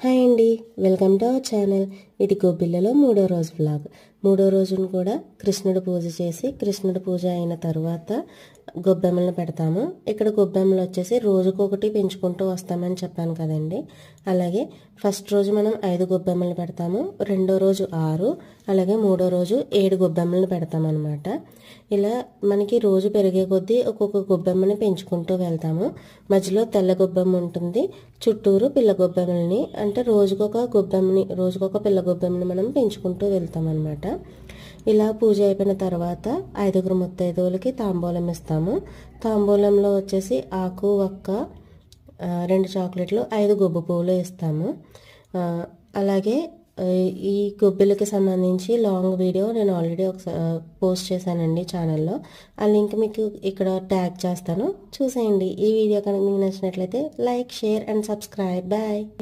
Hi అండి, welcome to our channel. ఇది గొబ్బిళ్ళలో 3వ రోజు వ్లాగ్. 3వ రోజును కూడా కృష్ణుడు పూజ చేసి, కృష్ణుడు పూజ అయిన తర్వాత గొబ్బెమ్మలను పెడతాము. ఇక్కడ గొబ్బెమ్మలు వచ్చేసి రోజుకొకటి పెంచుకుంటూ వస్తామని చెప్పాను కదండి. అలాగే ఫస్ట్ రోజు మనం 5 గొబ్బెమ్మలు పెడతాము, రెండో రోజు 6, అలాగే 3వ రోజు 7 గొబ్బెమ్మలను పెడతామన్నమాట. ఇలా మనకి రోజు పెరిగే కొద్దీ ఒక్కొక్క గొబ్బెమ్మని పెంచుకుంటూ వెళ్తాము. మధ్యలో తెల్ల గొబ్బెమ్మ ఉంటుంది, చుట్టూరు పిల్ల గొబ్బెమ్మల్ని, అంటే రోజుకొక పిల్ల గొబ్బెమ్మని మనం పెంచుకుంటూ వెళ్తాం అన్నమాట. ఇలా పూజ అయిపోయిన తర్వాత 5గురు ముత్తైదువులకి తాంబూలం ఇస్తాము. తాంబూలంలో వచ్చేసి ఆకు, వక్క, 2 చాక్లెట్లు, 5 గొబ్బు పువ్వులు ఇస్తాము. అలాగే ఈ గొబ్బిలకి సంబంధించి లాంగ్ వీడియో నేను ఆల్రెడీ ఒకసారి పోస్ట్ చేశానండి ఛానల్లో. ఆ లింక్ మీకు ఇక్కడ ట్యాగ్ చేస్తాను, చూసేయండి. ఈ వీడియో కనుక మీకు నచ్చినట్లయితే like, share and subscribe. Bye.